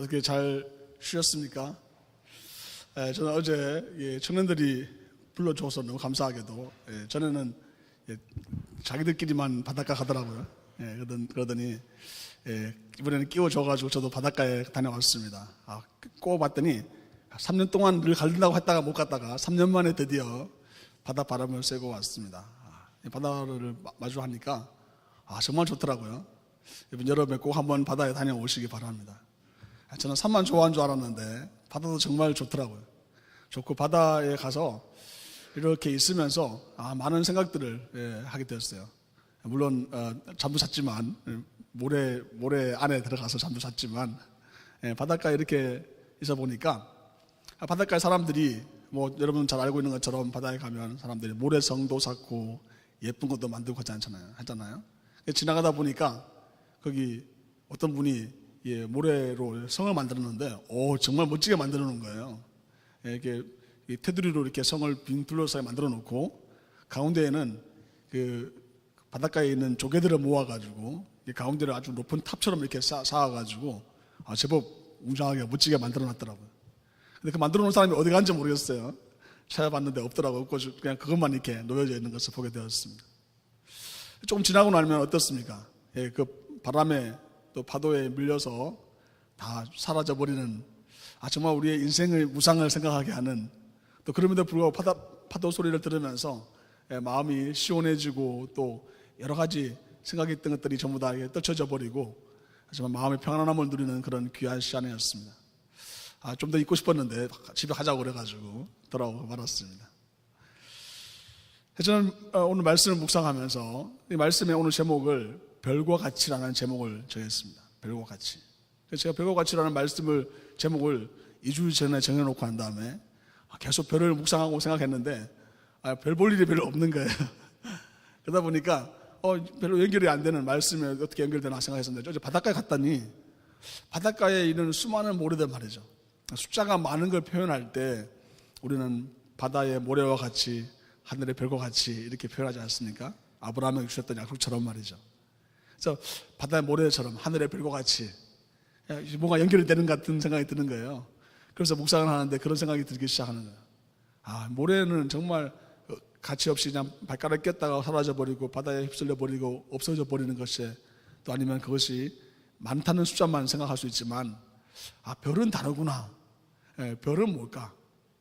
어떻게 잘 쉬었습니까? 저는 어제 청년들이 불러줘서 너무 감사하게도 전에는 자기들끼리만 바닷가 가더라고요. 그러더니 이번에는 끼워줘가지고 저도 바닷가에 다녀왔습니다. 꼬봤더니 3년 동안 늘 가려고 했다가 못 갔다가 3년 만에 드디어 바다 바람을 쐬고 왔습니다. 바다를 마주하니까 정말 좋더라고요. 이번 여름에 꼭 한번 바다에 다녀오시기 바랍니다. 저는 산만 좋아하는 줄 알았는데 바다도 정말 좋더라고요. 좋고 바다에 가서 이렇게 있으면서 많은 생각들을 하게 되었어요. 물론 잠도 잤지만 모래 안에 들어가서 잠도 잤지만 바닷가에 이렇게 있어 보니까 바닷가에 사람들이 여러분 잘 알고 있는 것처럼 바다에 가면 사람들이 모래성도 쌓고 예쁜 것도 만들고 하잖아요. 지나가다 보니까 거기 어떤 분이 모래로 성을 만들었는데 정말 멋지게 만들어 놓은 거예요. 이렇게 테두리로 이렇게 성을 빙 둘러싸게 만들어 놓고 가운데에는 그 바닷가에 있는 조개들을 모아가지고 가운데를 아주 높은 탑처럼 이렇게 쌓아가지고 제법 웅장하게 멋지게 만들어 놨더라고요. 근데 그 만들어 놓은 사람이 어디 간지 모르겠어요. 찾아봤는데 없더라고요. 그냥 그것만 이렇게 놓여져 있는 것을 보게 되었습니다. 조금 지나고 나면 어떻습니까? 그 바람에 또 파도에 밀려서 다 사라져버리는 정말 우리의 인생의 무상을 생각하게 하는, 또 그럼에도 불구하고 파도 소리를 들으면서 마음이 시원해지고 또 여러 가지 생각이 있던 것들이 전부 다 떨쳐져 버리고 하지만 마음의 평안함을 누리는 그런 귀한 시간이었습니다. 좀 더 있고 싶었는데 집에 가자고 그래가지고 돌아오고 말았습니다. 저는 오늘 말씀을 묵상하면서 이 말씀의 오늘 제목을 별과 같이라는 제목을 정했습니다. 별과 같이. 제가 별과 같이라는 제목을 2주일 전에 정해놓고 한 다음에 계속 별을 묵상하고 생각했는데 별 볼 일이 별로 없는 거예요. 그러다 보니까 별로 연결이 안 되는 말씀에 어떻게 연결되나 생각했었는데 어제 바닷가에 갔더니 바닷가에 있는 수많은 모래들 말이죠. 숫자가 많은 걸 표현할 때 우리는 바다의 모래와 같이 하늘의 별과 같이 이렇게 표현하지 않습니까? 아브라함에게 주셨던 약속처럼 말이죠. 그래서 바다의 모래처럼 하늘의 별과 같이 뭔가 연결이 되는 것 같은 생각이 드는 거예요. 그래서 묵상을 하는데 그런 생각이 들기 시작하는 거예요. 모래는 정말 가치 없이 그냥 발가락 꼈다가 사라져버리고 바다에 휩쓸려버리고 없어져 버리는 것이, 또 아니면 그것이 많다는 숫자만 생각할 수 있지만 별은 다르구나. 별은 뭘까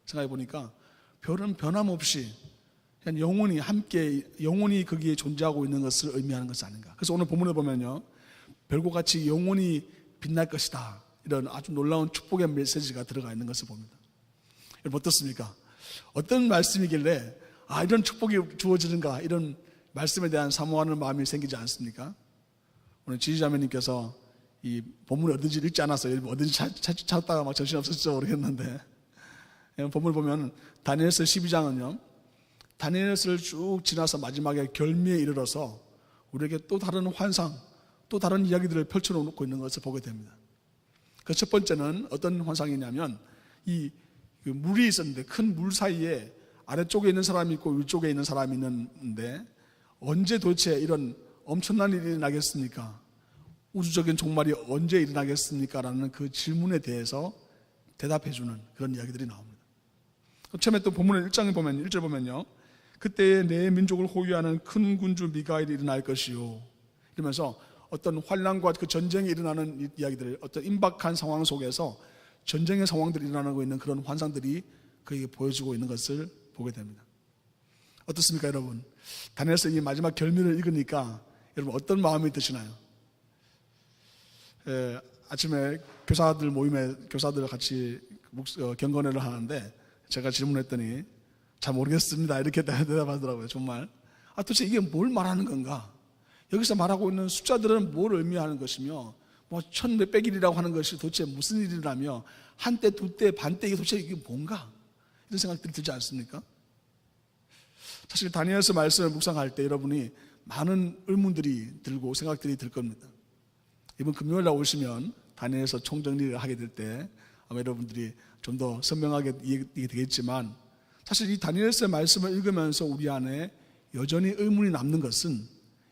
생각해 보니까 별은 변함없이 그냥 영원히 함께 영원히 거기에 존재하고 있는 것을 의미하는 것이 아닌가. 그래서 오늘 본문에 보면요, 별과 같이 영원히 빛날 것이다, 이런 아주 놀라운 축복의 메시지가 들어가 있는 것을 봅니다. 여러분 어떻습니까? 어떤 말씀이길래 이런 축복이 주어지는가, 이런 말씀에 대한 사모하는 마음이 생기지 않습니까? 오늘 지지자매님께서 이 본문을 어딘지 읽지 않았어요. 어딘지 찾다가 막 정신 없었죠 모르겠는데, 본문을 보면 다니엘서 12장은요 다니엘서를 쭉 지나서 마지막에 결미에 이르러서 우리에게 또 다른 환상, 또 다른 이야기들을 펼쳐놓고 있는 것을 보게 됩니다. 그 첫 번째는 어떤 환상이냐면 이 물이 있었는데 큰 물 사이에 아래쪽에 있는 사람이 있고 위쪽에 있는 사람이 있는데 언제 도대체 이런 엄청난 일이 일어나겠습니까? 우주적인 종말이 언제 일어나겠습니까? 라는 그 질문에 대해서 대답해주는 그런 이야기들이 나옵니다. 처음에 또 본문의 1장에 보면 1절 보면요, 그때에 내 민족을 호위하는 큰 군주 미가엘이 일어날 것이요, 이러면서 어떤 환난과 그 전쟁이 일어나는 이야기들, 어떤 임박한 상황 속에서 전쟁의 상황들이 일어나고 있는 그런 환상들이 그에게 보여주고 있는 것을 보게 됩니다. 어떻습니까 여러분? 다니엘서 이 마지막 결미를 읽으니까 여러분 어떤 마음이 드시나요? 아침에 교사들 모임에 교사들 같이 경건회를 하는데 제가 질문했더니 잘 모르겠습니다 이렇게 대답하더라고요. 정말 도대체 이게 뭘 말하는 건가? 여기서 말하고 있는 숫자들은 뭘 의미하는 것이며 1000몇백 일이라고 하는 것이 도대체 무슨 일이라며 한때 두때 반때 이게 도대체 이게 뭔가, 이런 생각들이 들지 않습니까? 사실 다니엘서 말씀을 묵상할 때 여러분이 많은 의문들이 들고 생각들이 들 겁니다. 이번 금요일 날 오시면 다니엘서 총정리를 하게 될 때 아마 여러분들이 좀 더 선명하게 이해가 되겠지만, 사실 이 다니엘서의 말씀을 읽으면서 우리 안에 여전히 의문이 남는 것은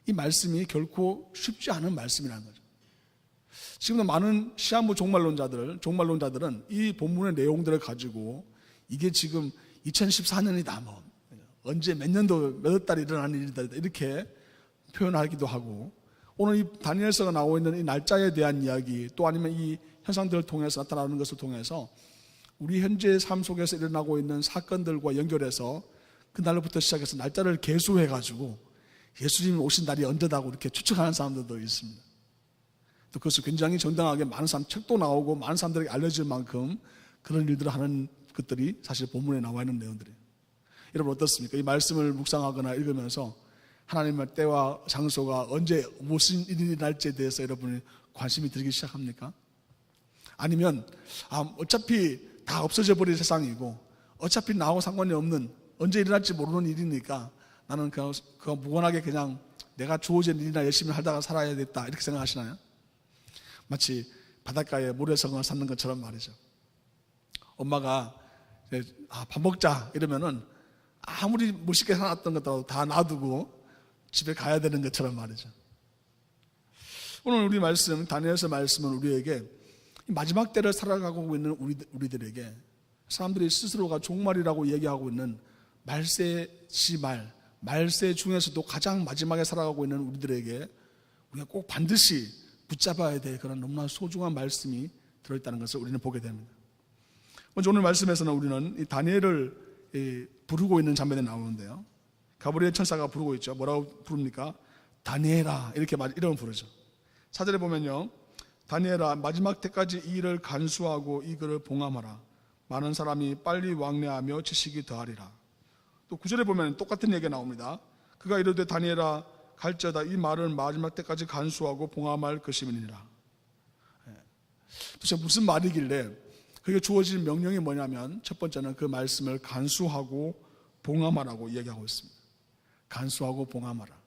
이 말씀이 결코 쉽지 않은 말씀이라는 거죠. 지금도 많은 시한부 종말론자들은 이 본문의 내용들을 가지고 이게 지금 2014년이다, 뭐 언제 몇 년도 몇 달이 일어나는 일이다 이렇게 표현하기도 하고, 오늘 이 다니엘서가 나오고 있는 이 날짜에 대한 이야기, 또 아니면 이 현상들을 통해서 나타나는 것을 통해서 우리 현재의 삶 속에서 일어나고 있는 사건들과 연결해서 그날부터 시작해서 날짜를 계수해가지고 예수님이 오신 날이 언제다고 이렇게 추측하는 사람들도 있습니다. 또 그것을 굉장히 정당하게 많은 사람, 책도 나오고 많은 사람들에게 알려질 만큼 그런 일들을 하는 것들이 사실 본문에 나와 있는 내용들이에요. 여러분 어떻습니까? 이 말씀을 묵상하거나 읽으면서 하나님의 때와 장소가 언제 무슨 일이 날지에 대해서 여러분이 관심이 들기 시작합니까? 아니면 어차피 다 없어져 버릴 세상이고 어차피 나하고 상관이 없는, 언제 일어날지 모르는 일이니까 나는 그거 무관하게 그냥 내가 주어진 일이나 열심히 하다가 살아야겠다 이렇게 생각하시나요? 마치 바닷가에 모래성을 쌓는 것처럼 말이죠. 엄마가 밥 먹자 이러면은 아무리 멋있게 살았던 것도 다 놔두고 집에 가야 되는 것처럼 말이죠. 오늘 우리 말씀, 다니엘서 말씀은 우리에게 마지막 때를 살아가고 있는 우리들에게, 사람들이 스스로가 종말이라고 얘기하고 있는 말세 시말, 말세 중에서도 가장 마지막에 살아가고 있는 우리들에게 우리가 꼭 반드시 붙잡아야 될 그런 너무나 소중한 말씀이 들어있다는 것을 우리는 보게 됩니다. 먼저 오늘 말씀에서는 우리는 이 다니엘을 부르고 있는 장면이 나오는데요, 가브리엘 천사가 부르고 있죠. 뭐라고 부릅니까? 다니엘아, 이렇게 이름을 부르죠. 4절에 보면요, 다니엘아, 마지막 때까지 이 일을 간수하고 이 글을 봉함하라. 많은 사람이 빨리 왕래하며 지식이 더하리라. 또 9절에 보면 똑같은 얘기가 나옵니다. 그가 이르되 다니엘아, 갈지어다 이 말을 마지막 때까지 간수하고 봉함할 것임이니라. 도대체 무슨 말이길래 그게 주어진 명령이 뭐냐면, 첫 번째는 그 말씀을 간수하고 봉함하라고 이야기하고 있습니다. 간수하고 봉함하라.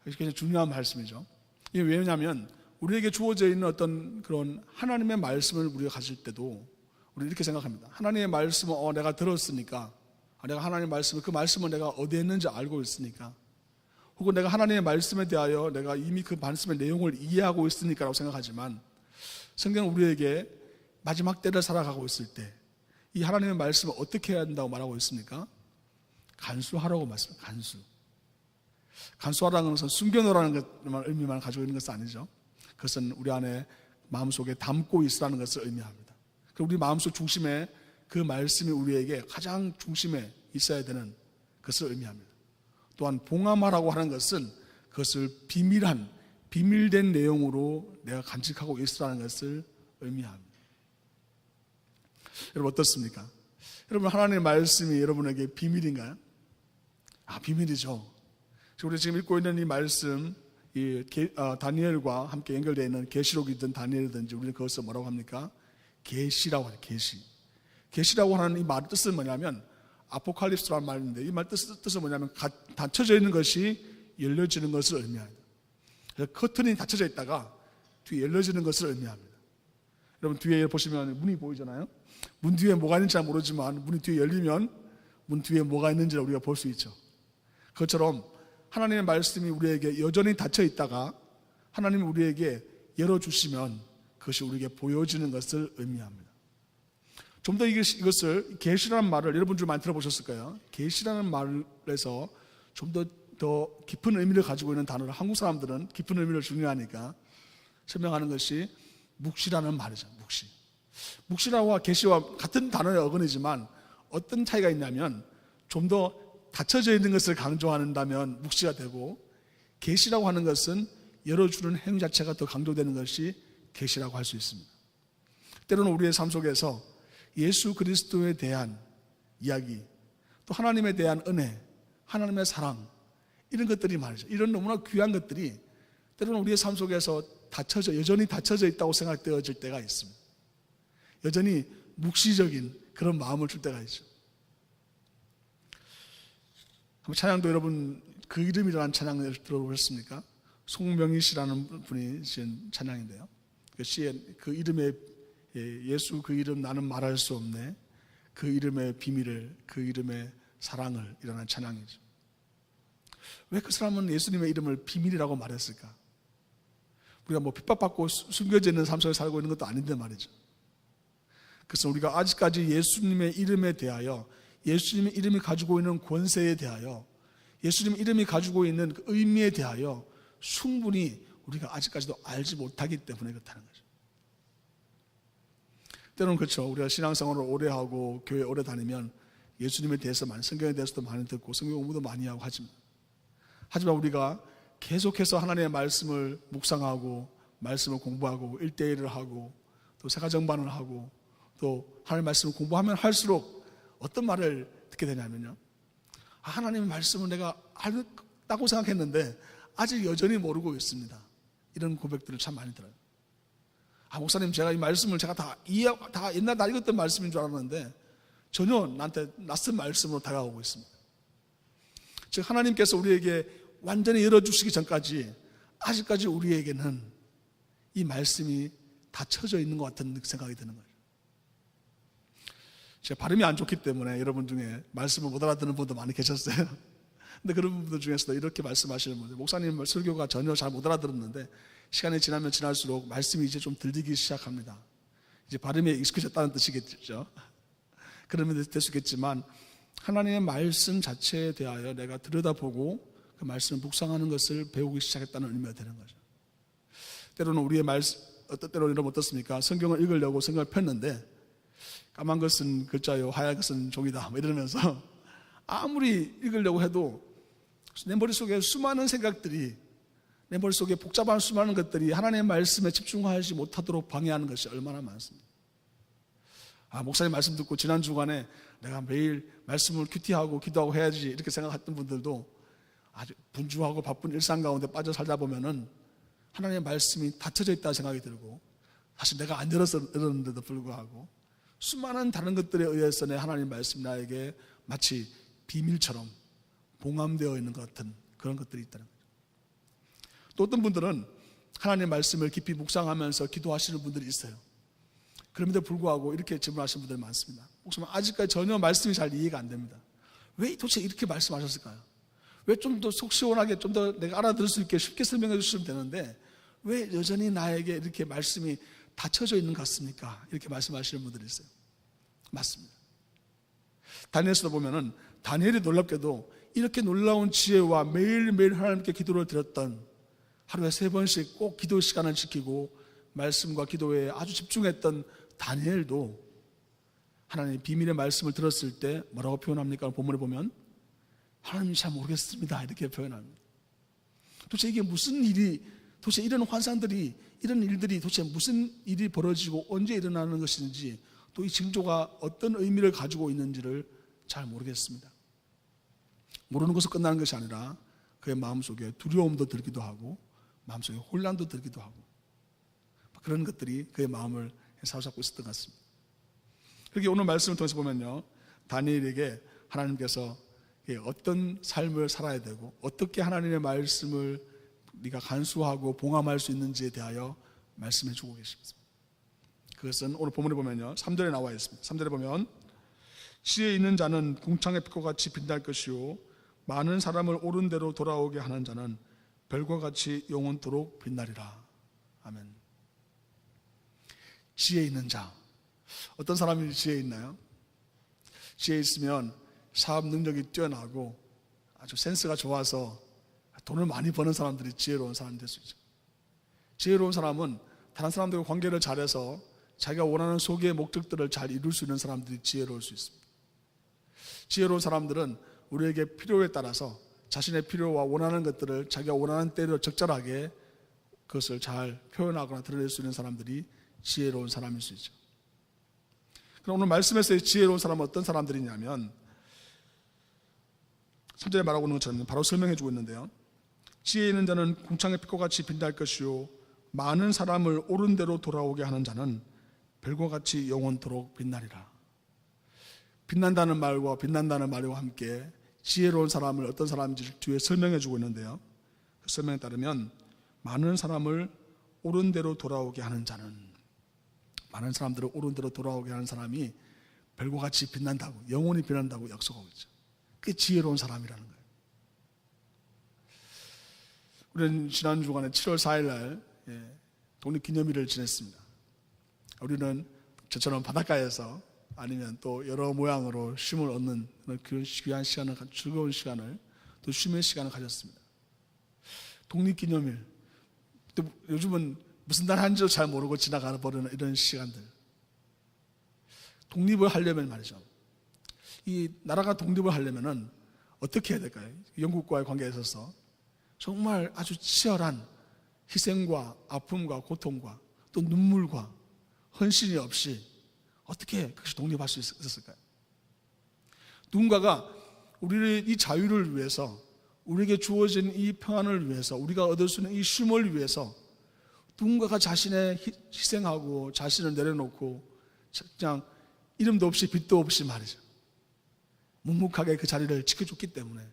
이게 굉장히 중요한 말씀이죠. 이게 왜냐하면 우리에게 주어져 있는 어떤 그런 하나님의 말씀을 우리가 가질 때도 우리 이렇게 생각합니다. 하나님의 말씀을 내가 들었으니까, 내가 하나님의 말씀을, 그 말씀을 내가 어디에 있는지 알고 있으니까, 혹은 내가 하나님의 말씀에 대하여 내가 이미 그 말씀의 내용을 이해하고 있으니까라고 생각하지만, 성경은 우리에게 마지막 때를 살아가고 있을 때 이 하나님의 말씀을 어떻게 해야 한다고 말하고 있습니까? 간수하라고 말씀합니다. 간수하라는 것은 숨겨놓으라는 의미만 가지고 있는 것은 아니죠. 그것은 우리 안에 마음속에 담고 있으라는 것을 의미합니다. 우리 마음속 중심에 그 말씀이 우리에게 가장 중심에 있어야 되는 것을 의미합니다. 또한 봉함하라고 하는 것은 그것을 비밀된 내용으로 내가 간직하고 있으라는 것을 의미합니다. 여러분 어떻습니까? 여러분 하나님의 말씀이 여러분에게 비밀인가요? 비밀이죠. 우리 지금 읽고 있는 이 말씀, 다니엘과 함께 연결되어 있는 계시록이든 다니엘이든지 우리는 그것을 뭐라고 합니까? 계시라고 해요. 계시라고 하는 이 말의 뜻은 뭐냐면 아포칼립스라는 말인데, 이 말 뜻은 뭐냐면 닫혀져 있는 것이 열려지는 것을 의미합니다. 그래서 커튼이 닫혀져 있다가 뒤에 열려지는 것을 의미합니다. 여러분 뒤에 보시면 문이 보이잖아요. 문 뒤에 뭐가 있는지 잘 모르지만 문이 뒤에 열리면 문 뒤에 뭐가 있는지를 우리가 볼 수 있죠. 그것처럼 하나님의 말씀이 우리에게 여전히 닫혀 있다가 하나님이 우리에게 열어주시면 그것이 우리에게 보여지는 것을 의미합니다. 좀 더 이것을 계시라는 말을 여러분 좀 많이 들어보셨을 거예요. 계시라는 말에서 좀 더 깊은 의미를 가지고 있는 단어를 한국 사람들은 깊은 의미를 중요하니까 설명하는 것이 묵시라는 말이죠. 묵시라와 계시와 같은 단어의 어근이지만 어떤 차이가 있냐면, 좀 더 닫혀져 있는 것을 강조한다면 묵시가 되고, 계시라고 하는 것은 열어주는 행위 자체가 더 강조되는 것이 계시라고 할 수 있습니다. 때로는 우리의 삶 속에서 예수 그리스도에 대한 이야기, 또 하나님에 대한 은혜, 하나님의 사랑, 이런 것들이 말이죠. 이런 너무나 귀한 것들이 때로는 우리의 삶 속에서 여전히 닫혀져 있다고 생각되어질 때가 있습니다. 여전히 묵시적인 그런 마음을 줄 때가 있죠. 한번 찬양도 여러분 그 이름이라는 찬양을 들어보셨습니까? 송명희 씨라는 분이 지은 찬양인데요. 그 시에 그 이름의 예수 그 이름 나는 말할 수 없네, 그 이름의 비밀을, 그 이름의 사랑을, 이라는 찬양이죠. 왜 그 사람은 예수님의 이름을 비밀이라고 말했을까? 우리가 뭐 핍박받고 숨겨져 있는 삶 속에 살고 있는 것도 아닌데 말이죠. 그래서 우리가 아직까지 예수님의 이름에 대하여, 예수님의 이름이 가지고 있는 권세에 대하여, 예수님 이름이 가지고 있는 그 의미에 대하여 충분히 우리가 아직까지도 알지 못하기 때문에 그렇다는 거죠. 때로는 그렇죠. 우리가 신앙생활을 오래 하고 교회 오래 다니면 예수님에 대해서 많이, 성경에 대해서도 많이 듣고 성경 공부도 많이 하고 하지만 우리가 계속해서 하나님의 말씀을 묵상하고 말씀을 공부하고 1대1을 하고 또 세가정반을 하고 또 하나님의 말씀을 공부하면 할수록 어떤 말을 듣게 되냐면요, 하나님의 말씀을 내가 알다고 생각했는데 아직 여전히 모르고 있습니다. 이런 고백들을 참 많이 들어요. 목사님, 제가 이 말씀을 제가 다 옛날 다 읽었던 말씀인 줄 알았는데 전혀 나한테 낯선 말씀으로 다가오고 있습니다. 즉 하나님께서 우리에게 완전히 열어주시기 전까지 아직까지 우리에게는 이 말씀이 닫혀져 있는 것 같은 생각이 드는 거예요. 제가 발음이 안 좋기 때문에 여러분 중에 말씀을 못 알아듣는 분도 많이 계셨어요. 근데 그런 분들 중에서도 이렇게 말씀하시는 분들, 목사님 설교가 전혀 잘 못 알아들었는데 시간이 지나면 지날수록 말씀이 이제 좀 들리기 시작합니다. 이제 발음에 익숙해졌다는 뜻이겠죠. 그러면 될 수 있겠지만 하나님의 말씀 자체에 대하여 내가 들여다보고 그 말씀을 묵상하는 것을 배우기 시작했다는 의미가 되는 거죠. 때로는 우리의 말씀, 때로는 여러분 어떻습니까? 성경을 읽으려고 성경을 폈는데 까만 것은 글자요 하얀 것은 종이다 이러면서 아무리 읽으려고 해도 내 머릿속에 수많은 생각들이, 내 머릿속에 복잡한 수많은 것들이 하나님의 말씀에 집중하지 못하도록 방해하는 것이 얼마나 많습니다. 목사님 말씀 듣고 지난 주간에 내가 매일 말씀을 큐티하고 기도하고 해야지 이렇게 생각했던 분들도 아주 분주하고 바쁜 일상 가운데 빠져 살다 보면은 하나님의 말씀이 닫혀져 있다는 생각이 들고, 사실 내가 안 열었는데도 불구하고 수많은 다른 것들에 의해서 내 하나님 말씀 나에게 마치 비밀처럼 봉함되어 있는 것 같은 그런 것들이 있다는 거죠. 또 어떤 분들은 하나님의 말씀을 깊이 묵상하면서 기도하시는 분들이 있어요. 그럼에도 불구하고 이렇게 질문하시는 분들이 많습니다. 목사님, 아직까지 전혀 말씀이 잘 이해가 안 됩니다. 왜 도대체 이렇게 말씀하셨을까요? 왜 좀 더 속 시원하게 좀 더 내가 알아들을 수 있게 쉽게 설명해 주시면 되는데 왜 여전히 나에게 이렇게 말씀이 닫혀져 있는 것 같습니까? 이렇게 말씀하시는 분들이 있어요. 맞습니다. 다니엘서도 보면은 다니엘이 놀랍게도 이렇게 놀라운 지혜와 매일매일 하나님께 기도를 드렸던, 하루에 3번씩 꼭 기도 시간을 지키고 말씀과 기도에 아주 집중했던 다니엘도 하나님의 비밀의 말씀을 들었을 때 뭐라고 표현합니까? 본문에 보면 하나님 잘 모르겠습니다 이렇게 표현합니다. 도대체 이게 무슨 일이, 도대체 이런 환상들이, 이런 일들이 도대체 무슨 일이 벌어지고 언제 일어나는 것인지, 또 이 징조가 어떤 의미를 가지고 있는지를 잘 모르겠습니다. 모르는 것으로 끝나는 것이 아니라 그의 마음속에 두려움도 들기도 하고 마음속에 혼란도 들기도 하고 그런 것들이 그의 마음을 사로잡고 있었던 것 같습니다. 그렇게 오늘 말씀을 통해서 보면요, 다니엘에게 하나님께서 어떤 삶을 살아야 되고 어떻게 하나님의 말씀을 네가 간수하고 봉함할 수 있는지에 대하여 말씀해 주고 계십니다. 그것은 오늘 본문에 보면요 3절에 나와 있습니다. 3절에 보면 지혜 있는 자는 궁창의 빛과 같이 빛날 것이요 많은 사람을 옳은 대로 돌아오게 하는 자는 별과 같이 영원토록 빛나리라. 아멘. 지혜 있는 자, 어떤 사람이 지혜 있나요? 지혜 있으면 사업 능력이 뛰어나고 아주 센스가 좋아서 돈을 많이 버는 사람들이 지혜로운 사람이 될 수 있죠. 지혜로운 사람은 다른 사람들과 관계를 잘해서 자기가 원하는 소기의 목적들을 잘 이룰 수 있는 사람들이 지혜로울 수 있습니다. 지혜로운 사람들은 우리에게 필요에 따라서 자신의 필요와 원하는 것들을 자기가 원하는 때로 적절하게 그것을 잘 표현하거나 드러낼 수 있는 사람들이 지혜로운 사람일 수 있죠. 그럼 오늘 말씀에서의 지혜로운 사람은 어떤 사람들이냐면 3절에 말하고 있는 것처럼 바로 설명해 주고 있는데요, 지혜 있는 자는 궁창의 빛과 같이 빛날 것이요 많은 사람을 옳은 대로 돌아오게 하는 자는 별과 같이 영원토록 빛나리라. 빛난다는 말과 빛난다는 말과 함께 지혜로운 사람을 어떤 사람인지 뒤에 설명해 주고 있는데요, 그 설명에 따르면 많은 사람을 옳은 대로 돌아오게 하는 자는, 많은 사람들을 옳은 대로 돌아오게 하는 사람이 별과 같이 빛난다고, 영원히 빛난다고 약속하고 있죠. 그게 지혜로운 사람이라는 거예요. 우리는 지난 주간에 7월 4일 날 독립기념일을 지냈습니다. 우리는 저처럼 바닷가에서 아니면 또 여러 모양으로 쉼을 얻는 그런 귀한 시간을, 즐거운 시간을, 또 쉼의 시간을 가졌습니다. 독립기념일, 또 요즘은 무슨 날 한지도 잘 모르고 지나가 버리는 이런 시간들. 독립을 하려면 말이죠, 이 나라가 독립을 하려면은 어떻게 해야 될까요? 영국과의 관계에 있어서 정말 아주 치열한 희생과 아픔과 고통과 또 눈물과 헌신이 없이 어떻게 그것이 독립할 수 있었을까요? 누군가가 우리의 이 자유를 위해서, 우리에게 주어진 이 평안을 위해서, 우리가 얻을 수 있는 이 쉼을 위해서 누군가가 자신의 희생하고 자신을 내려놓고 그냥 이름도 없이 빛도 없이 말이죠, 묵묵하게 그 자리를 지켜줬기 때문에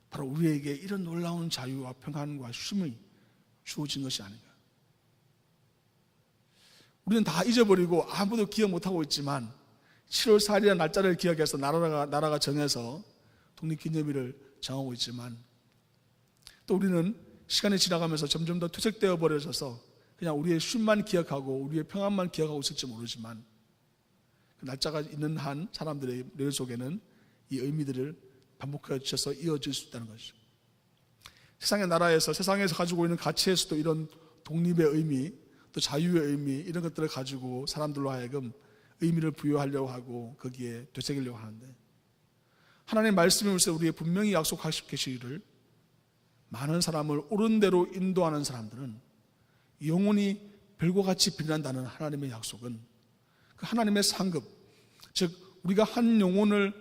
바로 우리에게 이런 놀라운 자유와 평안과 쉼이 주어진 것이 아닌가. 우리는 다 잊어버리고 아무도 기억 못하고 있지만 7월 4일이라는 날짜를 기억해서 나라가 정해서 독립기념일을 정하고 있지만, 또 우리는 시간이 지나가면서 점점 더 퇴색되어 버려져서 그냥 우리의 쉼만 기억하고 우리의 평안만 기억하고 있을지 모르지만, 그 날짜가 있는 한 사람들의 뇌 속에는 이 의미들을 반복해서 이어질 수 있다는 것이죠. 세상의 나라에서, 세상에서 가지고 있는 가치에서도 이런 독립의 의미, 또 자유의 의미, 이런 것들을 가지고 사람들로 하여금 의미를 부여하려고 하고 거기에 되새기려고 하는데, 하나님의 말씀이 우리에게 분명히 약속하시고 계시기를 많은 사람을 옳은 대로 인도하는 사람들은 영원히 별과 같이 빛난다는 하나님의 약속은, 그 하나님의 상급, 즉 우리가 한 영혼을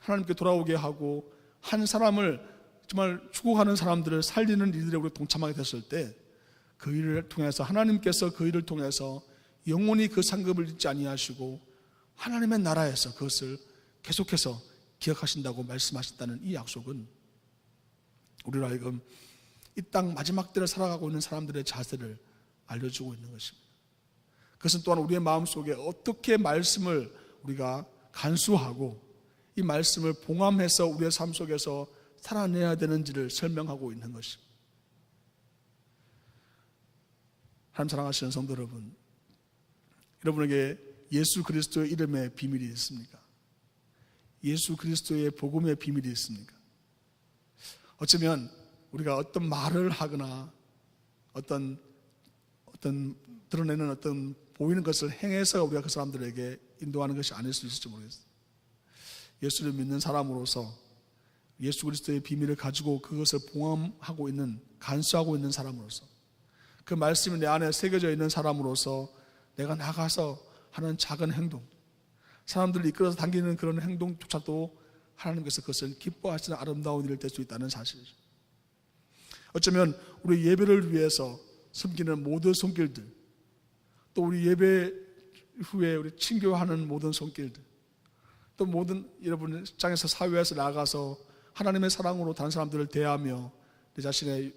하나님께 돌아오게 하고 한 사람을 정말 죽어가는 사람들을 살리는 일들에 우리가 동참하게 됐을 때, 그 일을 통해서 하나님께서 그 일을 통해서 영원히 그 상급을 잊지 아니하시고 하나님의 나라에서 그것을 계속해서 기억하신다고 말씀하신다는 이 약속은 우리로 하여금 이 땅 마지막 때를 살아가고 있는 사람들의 자세를 알려주고 있는 것입니다. 그것은 또한 우리의 마음속에 어떻게 말씀을 우리가 간수하고 이 말씀을 봉함해서 우리의 삶 속에서 살아내야 되는지를 설명하고 있는 것입니다. 하나님 사랑하시는 성도 여러분, 여러분에게 예수 그리스도의 이름의 비밀이 있습니까? 예수 그리스도의 복음의 비밀이 있습니까? 어쩌면 우리가 어떤 말을 하거나 어떤 드러내는 어떤 보이는 것을 행해서 우리가 그 사람들에게 인도하는 것이 아닐 수 있을지 모르겠어요. 예수를 믿는 사람으로서 예수 그리스도의 비밀을 가지고 그것을 봉함하고 있는, 간수하고 있는 사람으로서, 그 말씀이 내 안에 새겨져 있는 사람으로서 내가 나가서 하는 작은 행동, 사람들을 이끌어서 당기는 그런 행동조차도 하나님께서 그것을 기뻐하시는 아름다운 일을 될 수 있다는 사실이죠. 어쩌면 우리 예배를 위해서 섬기는 모든 손길들, 또 우리 예배 후에 우리 친교하는 모든 손길들, 또 모든 여러분 직장에서 사회에서 나가서 하나님의 사랑으로 다른 사람들을 대하며 내 자신은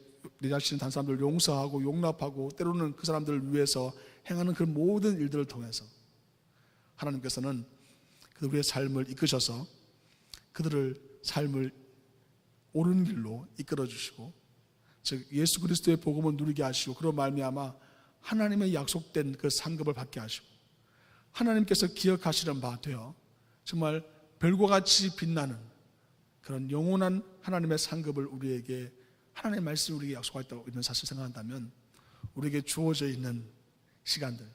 다른 사람들을 용서하고 용납하고 때로는 그 사람들을 위해서 행하는 그 모든 일들을 통해서 하나님께서는 우리의 삶을 이끄셔서 그들을 삶을 옳은 길로 이끌어 주시고, 즉 예수 그리스도의 복음을 누리게 하시고, 그로 말미암아 하나님의 약속된 그 상급을 받게 하시고, 하나님께서 기억하시는 바 되어 정말 별과 같이 빛나는 그런 영원한 하나님의 상급을 우리에게, 하나님의 말씀이 우리에게 약속하고 있는 사실을 생각한다면 우리에게 주어져 있는 시간들,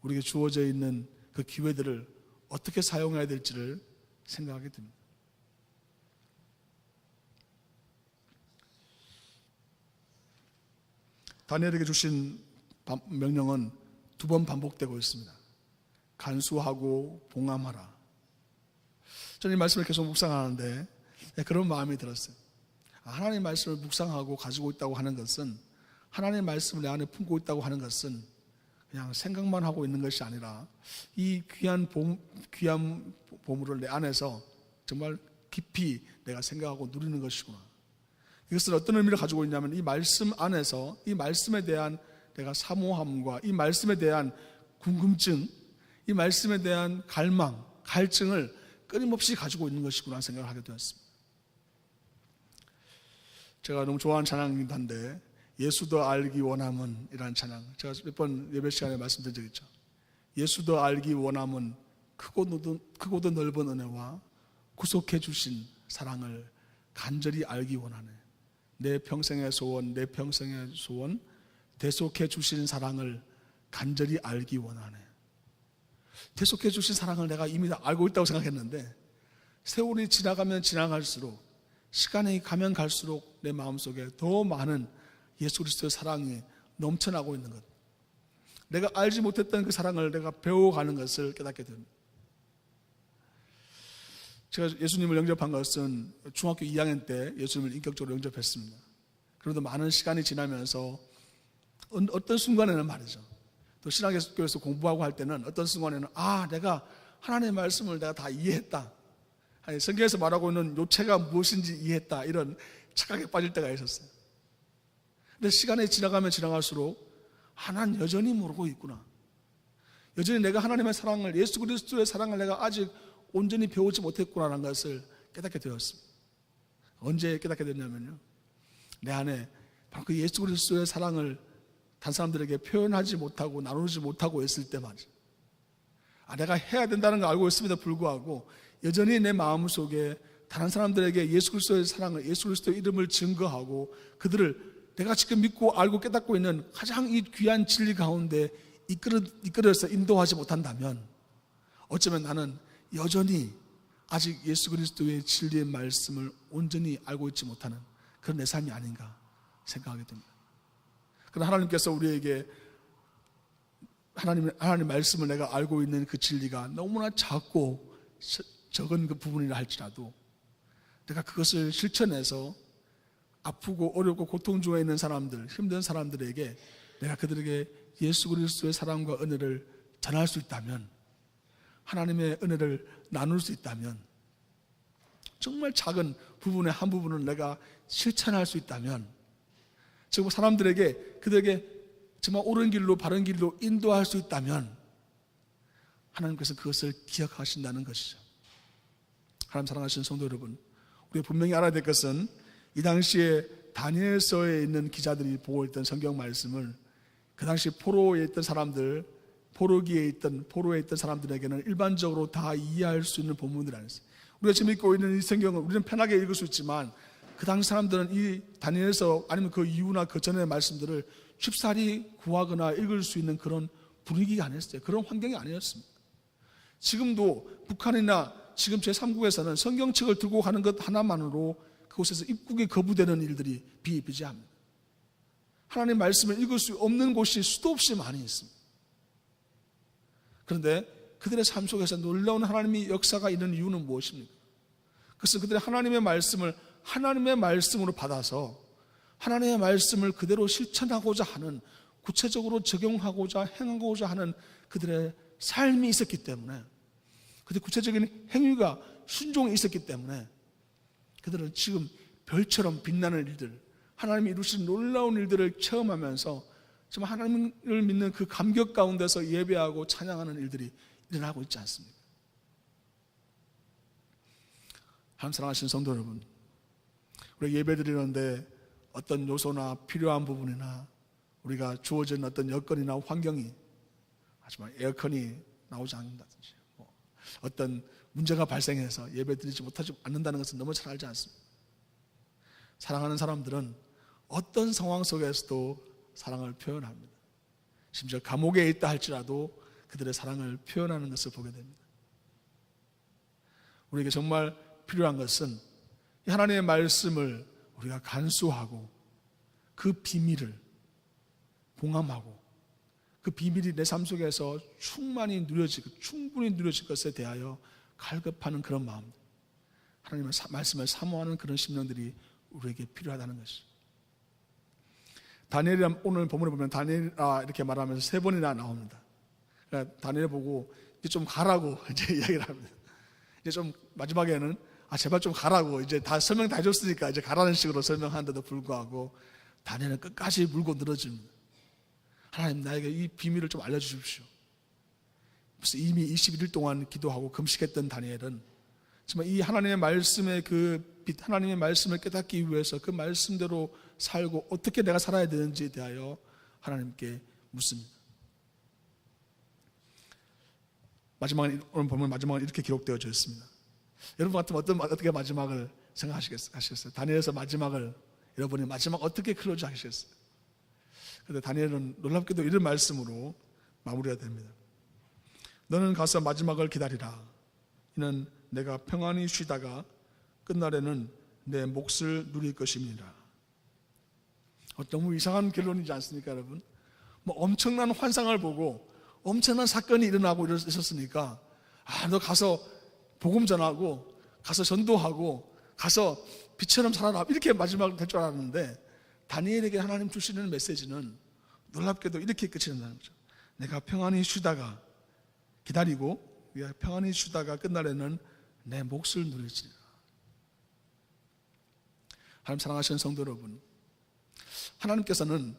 우리에게 주어져 있는 그 기회들을 어떻게 사용해야 될지를 생각하게 됩니다. 다니엘에게 주신 명령은 2번 반복되고 있습니다. 간수하고 봉함하라. 저는 이 말씀을 계속 묵상하는데 그런 마음이 들었어요. 하나님의 말씀을 묵상하고 가지고 있다고 하는 것은, 하나님의 말씀을 내 안에 품고 있다고 하는 것은 그냥 생각만 하고 있는 것이 아니라 이 귀한 보물을 내 안에서 정말 깊이 내가 생각하고 누리는 것이구나. 이것은 어떤 의미를 가지고 있냐면, 이 말씀 안에서 이 말씀에 대한 내가 사모함과 이 말씀에 대한 궁금증, 이 말씀에 대한 갈망, 갈증을 끊임없이 가지고 있는 것이구나 생각을 하게 되었습니다. 제가 너무 좋아하는 찬양이긴 한데, 예수 더 알기 원함은 이라는 찬양, 제가 몇 번 예배 시간에 말씀드린 적 있죠. 예수 더 알기 원함은 크고도 넓은 은혜와 구속해 주신 사랑을 간절히 알기 원하네. 내 평생의 소원, 내 평생의 소원, 대속해 주신 사랑을 간절히 알기 원하네. 대속해 주신 사랑을 내가 이미 다 알고 있다고 생각했는데, 세월이 지나가면 지나갈수록, 시간이 가면 갈수록 내 마음속에 더 많은 예수 그리스도의 사랑이 넘쳐나고 있는 것, 내가 알지 못했던 그 사랑을 내가 배워가는 것을 깨닫게 됩니다. 제가 예수님을 영접한 것은 중학교 2학년 때 예수님을 인격적으로 영접했습니다. 그래도 많은 시간이 지나면서 어떤 순간에는 말이죠, 또 신학교에서 공부하고 할 때는 어떤 순간에는 내가 하나님의 말씀을 내가 다 이해했다, 성경에서 말하고 있는 요체가 무엇인지 이해했다, 이런 착각에 빠질 때가 있었어요. 근데 시간이 지나가면 지나갈수록 난 여전히 모르고 있구나, 여전히 내가 하나님의 사랑을, 예수 그리스도의 사랑을 내가 아직 온전히 배우지 못했구나라는 것을 깨닫게 되었습니다. 언제 깨닫게 됐냐면요, 내 안에 바로 그 예수 그리스도의 사랑을 다른 사람들에게 표현하지 못하고 나누지 못하고 있을 때 말이죠, 내가 해야 된다는 걸 알고 있음에도 불구하고 여전히 내 마음속에 다른 사람들에게 예수 그리스도의 사랑을, 예수 그리스도의 이름을 증거하고 그들을 내가 지금 믿고 알고 깨닫고 있는 가장 이 귀한 진리 가운데 이끌어서 인도하지 못한다면, 어쩌면 나는 여전히 아직 예수 그리스도의 진리의 말씀을 온전히 알고 있지 못하는 그런 내 삶이 아닌가 생각하게 됩니다. 그러나 하나님께서 우리에게 하나님 말씀을 내가 알고 있는 그 진리가 너무나 작고 적은 그 부분이라 할지라도 내가 그것을 실천해서 아프고 어렵고 고통 중에 있는 사람들, 힘든 사람들에게 내가 그들에게 예수 그리스도의 사랑과 은혜를 전할 수 있다면, 하나님의 은혜를 나눌 수 있다면, 정말 작은 부분의 한 부분을 내가 실천할 수 있다면, 즉 사람들에게 그들에게 정말 옳은 길로 바른 길로 인도할 수 있다면 하나님께서 그것을 기억하신다는 것이죠. 하나님 사랑하시는 성도 여러분, 우리가 분명히 알아야 될 것은 이 당시에 다니엘서에 있는 기자들이 보고 있던 성경 말씀을 그 당시 포로에 있던 사람들, 포로에 있던 사람들에게는 일반적으로 다 이해할 수 있는 본문들이 아니었어요. 우리가 지금 읽고 있는 이 성경은 우리는 편하게 읽을 수 있지만 그 당시 사람들은 이 다니엘서 아니면 그 이후나 그 전의 말씀들을 쉽사리 구하거나 읽을 수 있는 그런 분위기가 아니었어요. 그런 환경이 아니었습니다. 지금도 북한이나 지금 제3국에서는 성경책을 들고 가는 것 하나만으로 그곳에서 입국이 거부되는 일들이 비일비재합니다. 하나님 말씀을 읽을 수 없는 곳이 수도 없이 많이 있습니다. 그런데 그들의 삶 속에서 놀라운 하나님의 역사가 있는 이유는 무엇입니까? 그것은 그들의 하나님의 말씀을 하나님의 말씀으로 받아서 하나님의 말씀을 그대로 실천하고자 하는, 구체적으로 적용하고자 행하고자 하는 그들의 삶이 있었기 때문에, 그들의 구체적인 행위가 순종이 있었기 때문에 그들은 지금 별처럼 빛나는 일들, 하나님이 이루신 놀라운 일들을 체험하면서 정말 하나님을 믿는 그 감격 가운데서 예배하고 찬양하는 일들이 일어나고 있지 않습니까? 하나님 사랑하시는 성도 여러분, 우리가 예배드리는데 어떤 요소나 필요한 부분이나 우리가 주어진 어떤 여건이나 환경이, 하지만 에어컨이 나오지 않는다든지 어떤 문제가 발생해서 예배드리지 못하지 않는다는 것은 너무 잘 알지 않습니까? 사랑하는 사람들은 어떤 상황 속에서도 사랑을 표현합니다. 심지어 감옥에 있다 할지라도 그들의 사랑을 표현하는 것을 보게 됩니다. 우리에게 정말 필요한 것은 하나님의 말씀을 우리가 간수하고 그 비밀을 봉함하고 그 비밀이 내 삶 속에서 충분히 누려질 것에 대하여 갈급하는 그런 마음, 하나님의 말씀을 사모하는 그런 심령들이 우리에게 필요하다는 것이죠. 다니엘이 오늘 본문에 보면 다니엘아 이렇게 말하면서 3번이나 나옵니다. 그러니까 다니엘 보고 이제 좀 가라고 이제 이야기를 합니다. 이제 좀 마지막에는 제발 좀 가라고, 이제 다 설명 다 해줬으니까 이제 가라는 식으로 설명하는데도 불구하고 다니엘은 끝까지 물고 늘어집니다. 하나님, 나에게 이 비밀을 좀 알려주십시오. 그래서 이미 21일 동안 기도하고 금식했던 다니엘은 정말 이 하나님의 말씀의 그 빛 하나님의 말씀을 깨닫기 위해서 그 말씀대로 살고 어떻게 내가 살아야 되는지에 대하여 하나님께 묻습니다. 오늘 보면 마지막은 이렇게 기록되어져 있습니다. 여러분 같으면 어떻게 마지막을 생각하시겠어요? 다니엘에서 마지막을 여러분이 마지막 어떻게 클로즈 하시겠어요? 그런데 다니엘은 놀랍게도 이런 말씀으로 마무리가 됩니다. 너는 가서 마지막을 기다리라. 이는 내가 평안히 쉬다가 끝날에는 내 몫을 누릴 것입니다. 너무 이상한 결론이지 않습니까, 여러분? 엄청난 환상을 보고 엄청난 사건이 일어나고 있었으니까 너 가서 복음 전하고 가서 전도하고 가서 빛처럼 살아라 이렇게 마지막으로 될 줄 알았는데 다니엘에게 하나님 주시는 메시지는 놀랍게도 이렇게 끝이 난다는 거죠. 내가 평안히 쉬다가 기다리고 평안히 쉬다가 끝날에는 내 몫을 누릴지니라. 하나님 사랑하시는 성도 여러분, 하나님께서는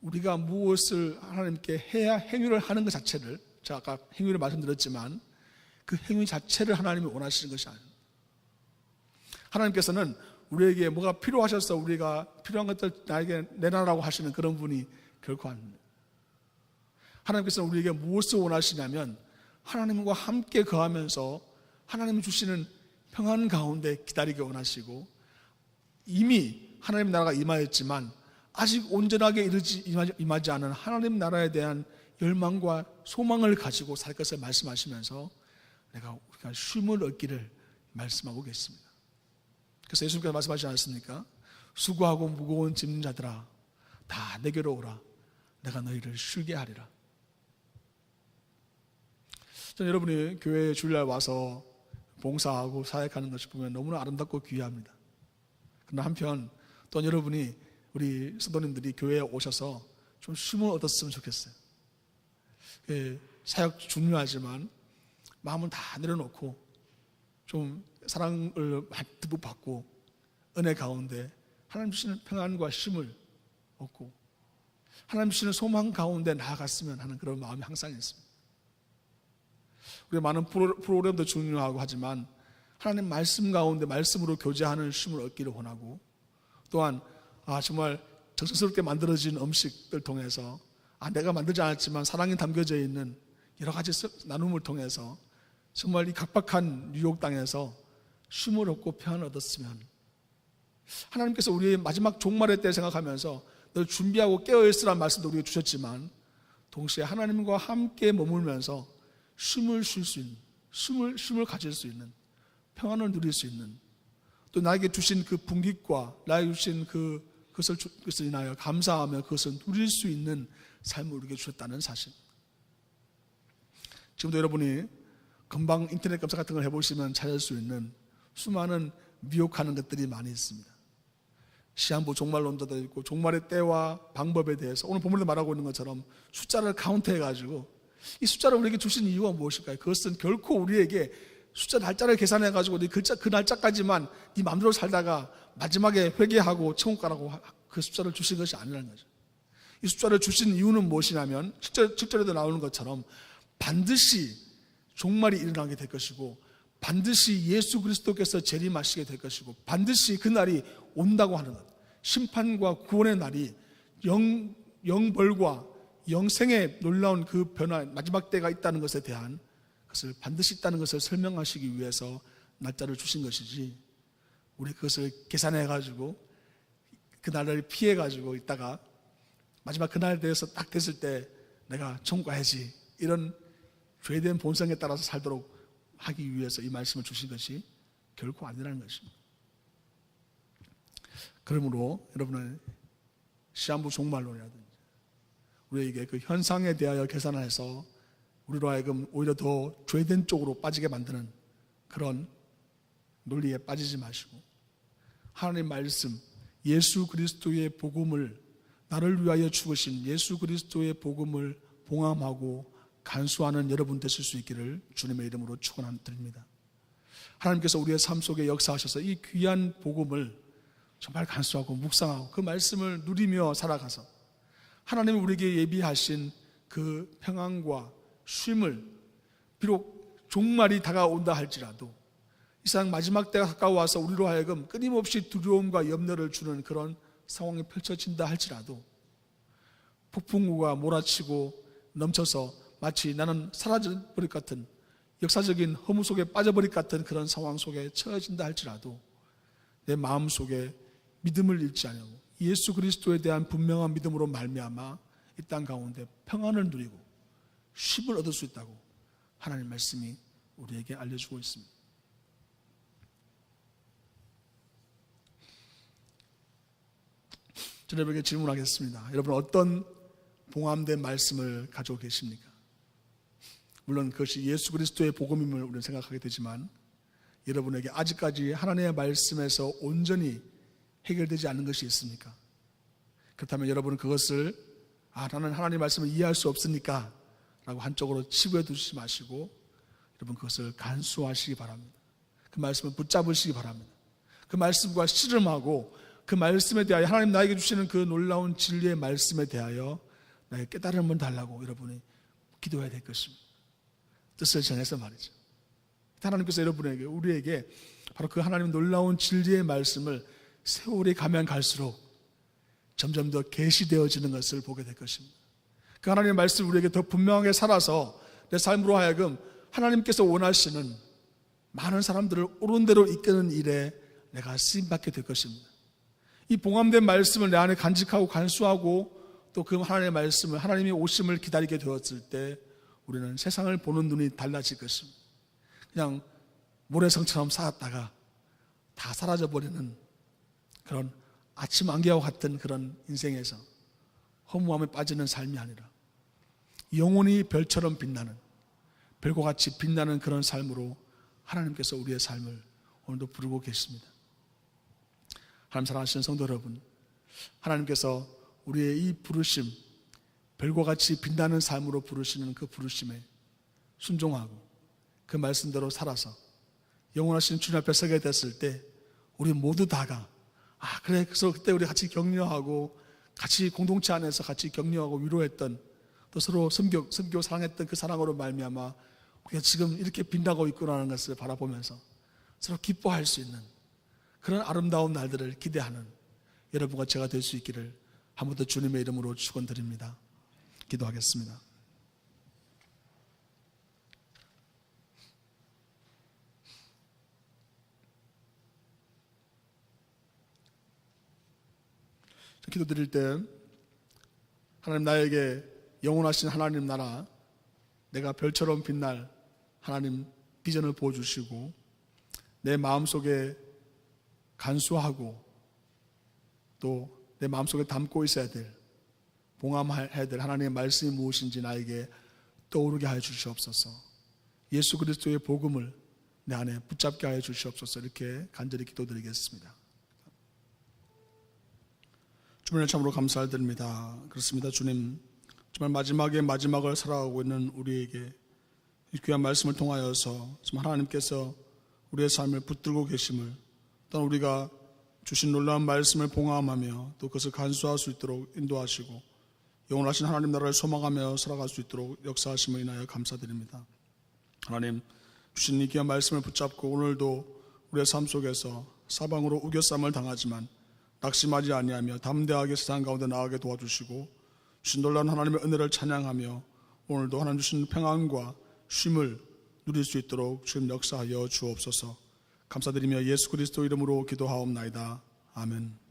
우리가 무엇을 하나님께 해야 행위를 하는 것 자체를, 제가 아까 행위를 말씀드렸지만 그 행위 자체를 하나님이 원하시는 것이 아닙니다. 하나님께서는 우리에게 뭐가 필요하셔서 우리가 필요한 것들 나에게 내놔라고 하시는 그런 분이 결코 아닙니다. 하나님께서는 우리에게 무엇을 원하시냐면 하나님과 함께 거하면서 하나님이 주시는 평안 가운데 기다리기 원하시고, 이미 하나님 나라가 임하였지만 아직 온전하게 임하지 않은 하나님 나라에 대한 열망과 소망을 가지고 살 것을 말씀하시면서 우리가 쉼을 얻기를 말씀하고 계십니다. 그래서 예수님께서 말씀하시지 않았습니까? 수고하고 무거운 짐진 자들아 다 내게로 오라. 내가 너희를 쉬게 하리라. 저는 여러분이 교회에 주일날 와서 봉사하고 사역하는 것을 보면 너무나 아름답고 귀합니다. 그러나 한편 또 여러분이 우리 성도님들이 교회에 오셔서 좀 쉼을 얻었으면 좋겠어요. 사역 중요하지만 마음을 다 내려놓고 좀 사랑을 듬뿍 받고 은혜 가운데 하나님 주시는 평안과 쉼을 얻고 하나님 주시는 소망 가운데 나아갔으면 하는 그런 마음이 항상 있습니다. 우리 많은 프로그램도 중요하고 하지만 하나님 말씀 가운데 말씀으로 교제하는 쉼을 얻기를 원하고, 또한 정말 정성스럽게 만들어진 음식들 통해서 내가 만들지 않았지만 사랑이 담겨져 있는 여러 가지 나눔을 통해서 정말 이 각박한 뉴욕 땅에서 쉼을 얻고 평안을 얻었으면, 하나님께서 우리의 마지막 종말의 때 생각하면서 늘 준비하고 깨어있으라는 말씀도 우리에게 주셨지만 동시에 하나님과 함께 머물면서 쉼을 쉴 수 있는, 쉼을 가질 수 있는, 평안을 누릴 수 있는, 또 나에게 주신 그 분깃과 나에게 주신 그것을 인하여 감사하며 그것을 누릴 수 있는 삶을 우리에게 주셨다는 사실. 지금도 여러분이 금방 인터넷 검사 같은 걸 해보시면 찾을 수 있는 수많은 미혹하는 것들이 많이 있습니다. 시한부 종말론자도 있고 종말의 때와 방법에 대해서 오늘 본문에도 말하고 있는 것처럼 숫자를 카운트해가지고 이 숫자를 우리에게 주신 이유가 무엇일까요? 그것은 결코 우리에게 숫자 날짜를 계산해가지고 그 날짜까지만 네 마음대로 살다가 마지막에 회개하고 천국 가라고 그 숫자를 주신 것이 아니라는 거죠. 이 숫자를 주신 이유는 무엇이냐면 7절에도 나오는 것처럼 반드시 종말이 일어나게 될 것이고 반드시 예수 그리스도께서 재림하시게 될 것이고 반드시 그날이 온다고 하는 것, 심판과 구원의 날이 영벌과 영생의 놀라운 그 변화, 마지막 때가 있다는 것에 대한 것을 반드시 있다는 것을 설명하시기 위해서 날짜를 주신 것이지, 우리 그것을 계산해가지고 그 날을 피해가지고 있다가 마지막 그날에 대해서 딱 됐을 때 내가 천국 가야지 이런 죄된 본성에 따라서 살도록 하기 위해서 이 말씀을 주신 것이 결코 아니라는 것입니다. 그러므로 여러분은 시한부 종말론이라든지 우리에게 그 현상에 대하여 계산해서 우리로 하여금 오히려 더 죄된 쪽으로 빠지게 만드는 그런 논리에 빠지지 마시고 하나님 말씀, 예수 그리스도의 복음을, 나를 위하여 죽으신 예수 그리스도의 복음을 봉함하고 간수하는 여러분 되실 수 있기를 주님의 이름으로 축원드립니다. 하나님께서 우리의 삶 속에 역사하셔서 이 귀한 복음을 정말 간수하고 묵상하고 그 말씀을 누리며 살아가서 하나님이 우리에게 예비하신 그 평안과 쉼을, 비록 종말이 다가온다 할지라도 이 세상 마지막 때가 가까워와서 우리로 하여금 끊임없이 두려움과 염려를 주는 그런 상황이 펼쳐진다 할지라도 폭풍우가 몰아치고 넘쳐서 마치 나는 사라져버릴 것 같은 역사적인 허무 속에 빠져버릴 것 같은 그런 상황 속에 처해진다 할지라도 내 마음속에 믿음을 잃지 않고 예수 그리스도에 대한 분명한 믿음으로 말미암아 이 땅 가운데 평안을 누리고 쉼을 얻을 수 있다고 하나님 말씀이 우리에게 알려주고 있습니다. 저는 여러분에게 질문하겠습니다. 여러분 어떤 봉함된 말씀을 가지고 계십니까? 물론 그것이 예수 그리스도의 복음임을 우리는 생각하게 되지만 여러분에게 아직까지 하나님의 말씀에서 온전히 해결되지 않는 것이 있습니까? 그렇다면 여러분은 그것을 나는 하나님의 말씀을 이해할 수 없으니까 라고 한쪽으로 치부해 두지 마시고 여러분 그것을 간수하시기 바랍니다. 그 말씀을 붙잡으시기 바랍니다. 그 말씀과 씨름하고 그 말씀에 대하여 하나님 나에게 주시는 그 놀라운 진리의 말씀에 대하여 나에게 깨달음을 달라고 여러분이 기도해야 될 것입니다. 뜻을 정해서 말이죠. 하나님께서 여러분에게 우리에게 바로 그 하나님의 놀라운 진리의 말씀을 세월이 가면 갈수록 점점 더 계시되어지는 것을 보게 될 것입니다. 그 하나님의 말씀을 우리에게 더 분명하게 살아서 내 삶으로 하여금 하나님께서 원하시는 많은 사람들을 옳은 대로 이끄는 일에 내가 쓰임받게 될 것입니다. 이 봉함된 말씀을 내 안에 간직하고 간수하고 또 그 하나님의 말씀을 하나님의 오심을 기다리게 되었을 때 우리는 세상을 보는 눈이 달라질 것입니다. 그냥 모래성처럼 살았다가 다 사라져버리는 그런 아침 안개와 같은 그런 인생에서 허무함에 빠지는 삶이 아니라 영원히 별처럼 빛나는 별과 같이 빛나는 그런 삶으로 하나님께서 우리의 삶을 오늘도 부르고 계십니다. 하나님 사랑하시는 성도 여러분, 하나님께서 우리의 이 부르심, 별과 같이 빛나는 삶으로 부르시는 그 부르심에 순종하고 그 말씀대로 살아서 영원하신 주님 앞에 서게 됐을 때 우리 모두 다가 그래, 그래서 그때 우리 같이 격려하고 같이 공동체 안에서 같이 격려하고 위로했던 또 서로 섬기고 사랑했던 그 사랑으로 말미암아 우리가 지금 이렇게 빛나고 있구나라는 것을 바라보면서 서로 기뻐할 수 있는 그런 아름다운 날들을 기대하는 여러분과 제가 될 수 있기를 한 번 더 주님의 이름으로 축원드립니다. 기도하겠습니다. 기도드릴 때 하나님 나에게 영원하신 하나님 나라 내가 별처럼 빛날 하나님 비전을 보여주시고 내 마음속에 간수하고 또 내 마음속에 담고 있어야 될 봉함해야 될 하나님의 말씀이 무엇인지 나에게 떠오르게 하여 주시옵소서. 예수 그리스도의 복음을 내 안에 붙잡게 하여 주시옵소서. 이렇게 간절히 기도드리겠습니다. 주님을 참으로 감사드립니다. 그렇습니다. 주님, 정말 마지막에 마지막을 살아가고 있는 우리에게 이 귀한 말씀을 통하여서 정말 하나님께서 우리의 삶을 붙들고 계심을 또한 우리가 주신 놀라운 말씀을 봉함하며 또 그것을 간수할 수 있도록 인도하시고 영원하신 하나님 나라를 소망하며 살아갈 수 있도록 역사하심을 인하여 감사드립니다. 하나님 주신 이 귀한 말씀을 붙잡고 오늘도 우리의 삶 속에서 사방으로 우겨쌈을 당하지만 낙심하지 아니하며 담대하게 세상 가운데 나아가게 도와주시고 주신 놀라운 하나님의 은혜를 찬양하며 오늘도 하나님 주신 평안과 쉼을 누릴 수 있도록 주님 역사하여 주옵소서. 감사드리며 예수 그리스도 이름으로 기도하옵나이다. 아멘.